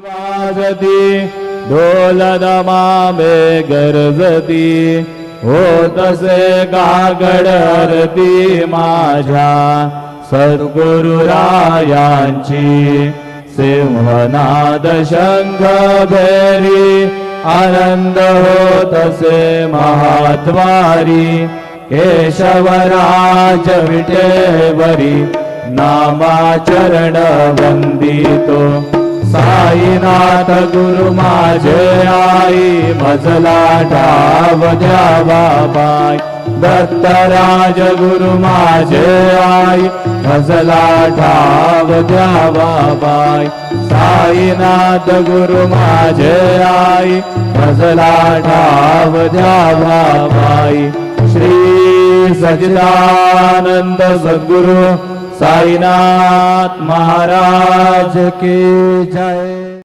वाजती ढोल दमामे गरजती होतसे काकड आरती माझ्या सद्गुरुरायांची सिंहनाद शंख भैरी आनंद होतसे महाद्वारी केशवराज विठेवरी नामाचरण वंदितो साईनाथ गुरु माझे आई भजला ठाव द्यावा पाय दत्तराज गुरु माझे आई भजला ठाव द्यावा पाय साईनाथ गुरु माझे आई भजला ठाव द्यावा पाय श्री सच्चिदानंद सद्गुरु साईनाथ महाराज की जय।